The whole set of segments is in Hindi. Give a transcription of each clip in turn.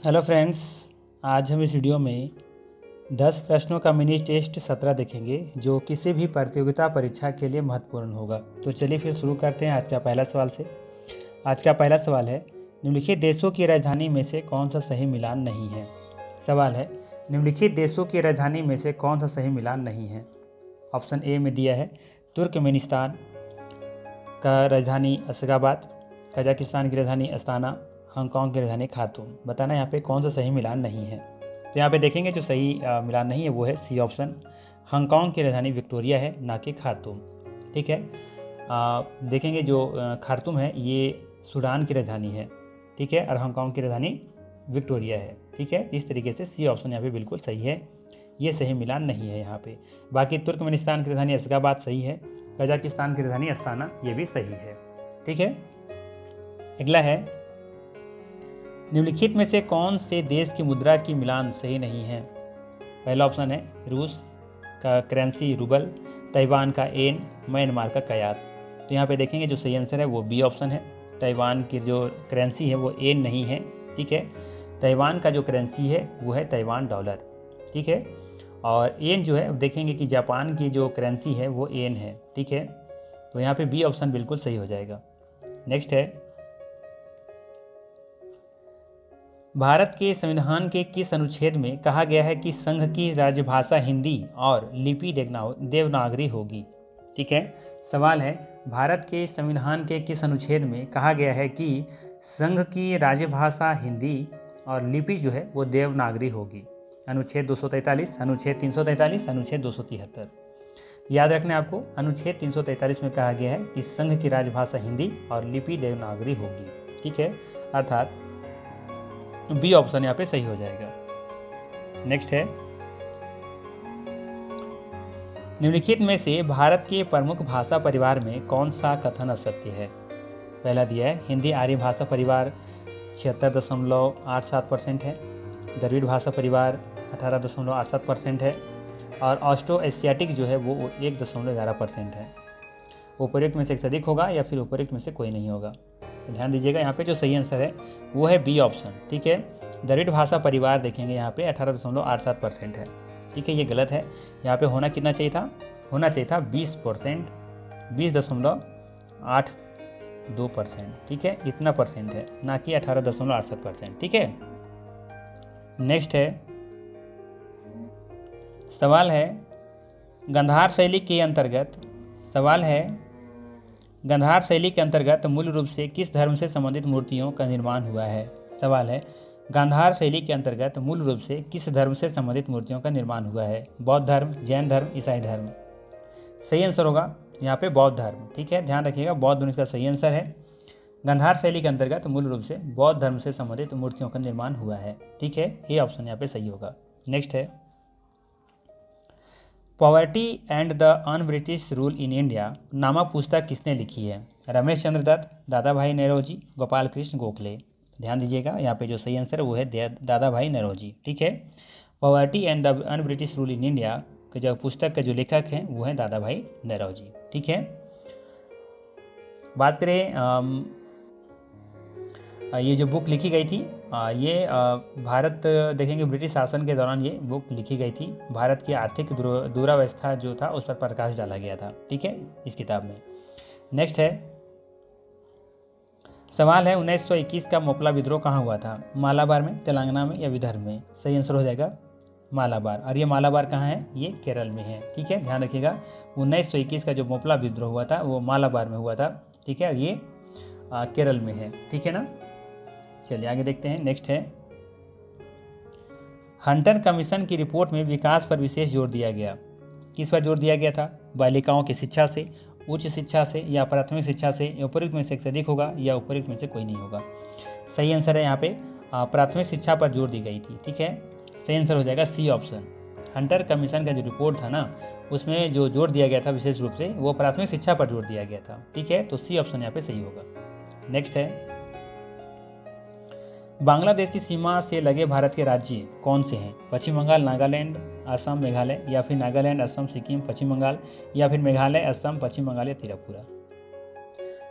हेलो फ्रेंड्स, आज हम इस वीडियो में 10 प्रश्नों का मिनी टेस्ट 17 देखेंगे जो किसी भी प्रतियोगिता परीक्षा के लिए महत्वपूर्ण होगा। तो चलिए फिर शुरू करते हैं आज का पहला सवाल से। आज का पहला सवाल है, निम्नलिखित देशों की राजधानी में से कौन सा सही मिलान नहीं है। सवाल है, निम्नलिखित देशों की राजधानी में से कौन सा सही मिलान नहीं है। ऑप्शन ए में दिया है तुर्कमेनिस्तान का राजधानी अशगाबाद, कजाकिस्तान की राजधानी अस्ताना, हांगकांग की राजधानी खार्तूम। बताना यहाँ पे कौन सा सही मिलान नहीं है। तो यहाँ पे देखेंगे जो सही मिलान नहीं है वो है सी ऑप्शन, हांगकांग की राजधानी विक्टोरिया है, ना कि खार्तूम। ठीक है, देखेंगे जो खार्तूम है ये सूडान की राजधानी है, ठीक है, और हांगकांग की राजधानी विक्टोरिया है। ठीक है, इस तरीके से सी ऑप्शन यहाँ पे बिल्कुल सही है, ये सही मिलान नहीं है यहाँ पे। बाकी तुर्कमेनिस्तान की राजधानी अशगाबाद सही है, कजाकिस्तान की राजधानी अस्ताना ये भी सही है। ठीक है, अगला है, निम्नलिखित में से कौन से देश की मुद्रा की मिलान सही नहीं है। पहला ऑप्शन है रूस का करेंसी रूबल, ताइवान का एन, म्यांमार का कयात। तो यहाँ पे देखेंगे जो सही आंसर है वो बी ऑप्शन है। ताइवान की जो करेंसी है वो एन नहीं है। ठीक है, ताइवान का जो करेंसी है वो है ताइवान डॉलर। ठीक है, और एन जो है देखेंगे कि जापान की जो करेंसी है वो एन है। ठीक है, तो यहाँ पे बी ऑप्शन बिल्कुल सही हो जाएगा। नेक्स्ट है, भारत के संविधान के किस अनुच्छेद में कहा गया है कि संघ की राजभाषा हिंदी और लिपि देवनागरी होगी। ठीक है, सवाल है, भारत के संविधान के किस अनुच्छेद में कहा गया है कि संघ की राजभाषा हिंदी और लिपि जो है वो देवनागरी होगी। अनुच्छेद 243, अनुच्छेद 343, अनुच्छेद 273। याद रखना आपको, अनुच्छेद 343 में कहा गया है कि संघ की राजभाषा हिंदी और लिपि देवनागरी होगी। ठीक है, अर्थात बी ऑप्शन यहाँ पे सही हो जाएगा। नेक्स्ट है, निम्नलिखित में से भारत के प्रमुख भाषा परिवार में कौन सा कथन असत्य है। पहला दिया है हिंदी आर्य भाषा परिवार 76.87% है, द्रविड़ भाषा परिवार 18.87% है, और ऑस्ट्रो एशियाटिक जो है वो 1.11% है। उपयुक्त में से एक से अधिक होगा या फिर उपयुक्त में से कोई नहीं होगा। तो ध्यान दीजिएगा, यहाँ पे जो सही आंसर है वो है बी ऑप्शन। ठीक है, द्रविड़ भाषा परिवार देखेंगे यहाँ पे 18.87% है। ठीक है, ये गलत है। यहाँ पे होना कितना चाहिए था, होना चाहिए था 20%, 20.82%। ठीक है, इतना परसेंट है, ना कि 18.87%। ठीक है, नेक्स्ट है, सवाल है गांधार शैली के अंतर्गत, गांधार शैली के अंतर्गत मूल रूप से किस धर्म से संबंधित मूर्तियों का निर्माण हुआ है। सवाल है, गांधार शैली के अंतर्गत मूल रूप से किस धर्म से संबंधित मूर्तियों का निर्माण हुआ है। बौद्ध धर्म, जैन धर्म, ईसाई धर्म। सही आंसर होगा यहाँ पे बौद्ध धर्म। ठीक है, ध्यान रखिएगा, बौद्ध धर्म इसका सही आंसर है। गांधार शैली के अंतर्गत मूल रूप से बौद्ध धर्म से संबंधित मूर्तियों का निर्माण हुआ है। ठीक है, ये ऑप्शन यहाँ पे सही होगा। नेक्स्ट है, poverty and the un British rule in India नामक पुस्तक किसने लिखी है। रमेश चंद्र दत्त, दादा भाई नौरोजी, गोपाल कृष्ण गोखले। ध्यान दीजिएगा, यहाँ पे जो सही आंसर है वो है दादा भाई नौरोजी। ठीक है, poverty and the un British rule in India के जो पुस्तक के जो लेखक हैं वो हैं दादा भाई नौरोजी। ठीक है, बात करें ये जो बुक लिखी गई थी, ये भारत देखेंगे ब्रिटिश शासन के दौरान ये बुक लिखी गई थी। भारत की आर्थिक दुरावस्था जो था उस पर प्रकाश डाला गया था। ठीक है, इस किताब में। नेक्स्ट है, सवाल है 1921 का मोपला विद्रोह कहाँ हुआ था। मालाबार में, तेलंगाना में या विदर्भ में। सही आंसर हो जाएगा मालाबार, और ये मालाबार कहाँ है, ये केरल में है। ठीक है, ध्यान रखिएगा, 1921 का जो मोपला विद्रोह हुआ था वो मालाबार में हुआ था। ठीक है, ये केरल में है। ठीक है ना, चलिए आगे देखते हैं। नेक्स्ट है, हंटर कमीशन की रिपोर्ट में विकास पर विशेष जोर दिया गया। किस पर जोर दिया गया था। बालिकाओं की शिक्षा से, उच्च शिक्षा से, या प्राथमिक शिक्षा से। उपयुक्त में से एक से अधिक होगा या उपयुक्त में से कोई नहीं होगा। सही आंसर है यहाँ पे प्राथमिक शिक्षा पर जोर दी गई थी। ठीक है, सही आंसर हो जाएगा सी ऑप्शन। हंटर कमीशन का जो रिपोर्ट था ना उसमें जो जोर दिया गया था विशेष रूप से वो प्राथमिक शिक्षा पर जोर दिया गया था। ठीक है, तो सी ऑप्शन यहाँ पे सही होगा। नेक्स्ट है, बांग्लादेश की सीमा से लगे भारत के राज्य कौन से हैं। पश्चिम बंगाल, नागालैंड, असम, मेघालय, या फिर नागालैंड, असम, सिक्किम, पश्चिम बंगाल, या फिर मेघालय, असम, पश्चिम बंगाल या त्रिपुरा।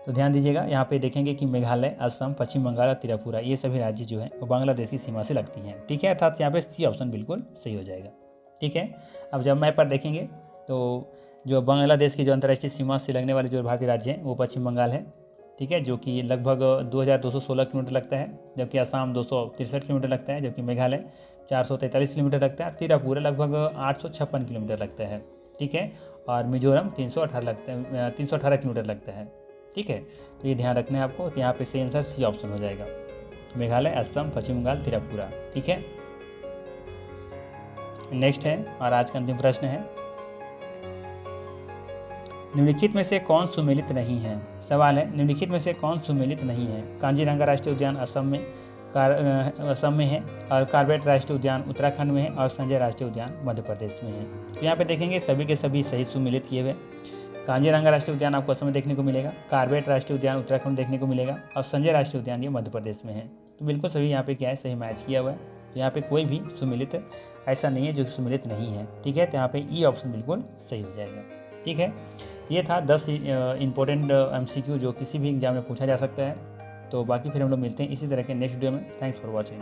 तो ध्यान दीजिएगा, यहाँ पे देखेंगे कि मेघालय, असम, पश्चिम बंगाल और त्रिपुरा ये सभी राज्य जो हैं वो बांग्लादेश की सीमा से लगती हैं। ठीक है, अर्थात यहाँ पे सी ऑप्शन बिल्कुल सही हो जाएगा। ठीक है, अब जब मैप पर देखेंगे तो जो बांग्लादेश की जो अंतर्राष्ट्रीय सीमा से लगने वाले जो भारतीय राज्य हैं वो पश्चिम बंगाल है। ठीक है, जो कि लगभग 2216 किलोमीटर लगता है, जबकि असम 263 किलोमीटर लगता है, जबकि मेघालय 443 किलोमीटर लगता है, त्रिपुरा लगभग 856 किलोमीटर लगता है। ठीक है, और मिजोरम 318 किलोमीटर लगता है। ठीक है, तो ये ध्यान रखना है आपको। तो यहाँ पे सही आंसर सी ऑप्शन हो जाएगा, मेघालय, असम, पश्चिम बंगाल, त्रिपुरा। ठीक है, नेक्स्ट है और आज का अंतिम प्रश्न है, निम्नलिखित में से कौन सुमेलित नहीं है। सवाल है, निम्नलिखित में से कौन सुमेलित नहीं है। कांजीरंगा राष्ट्रीय उद्यान असम में है, और कार्बेट राष्ट्रीय उद्यान उत्तराखंड में है, और संजय राष्ट्रीय उद्यान मध्य प्रदेश में है। तो यहाँ पे देखेंगे सभी के सभी सही सुमेलित किए हुए। कांजीरंगा राष्ट्रीय उद्यान आपको असम में देखने को मिलेगा, कार्बेट राष्ट्रीय उद्यान उत्तराखंड देखने को मिलेगा, और संजय राष्ट्रीय उद्यान ये मध्य प्रदेश में है। तो बिल्कुल सभी यहाँ पे क्या है, सही मैच किया हुआ है। तो यहाँ पे कोई भी सुमेलित ऐसा नहीं है जो सुमेलित नहीं है। ठीक है, तो यहाँ पे ई ऑप्शन बिल्कुल सही हो जाएगा। ठीक है, ये था 10 इंपॉर्टेंट MCQ जो किसी भी एग्जाम में पूछा जा सकता है। तो बाकी फिर हम लोग मिलते हैं इसी तरह के नेक्स्ट वीडियो में। Thanks for watching.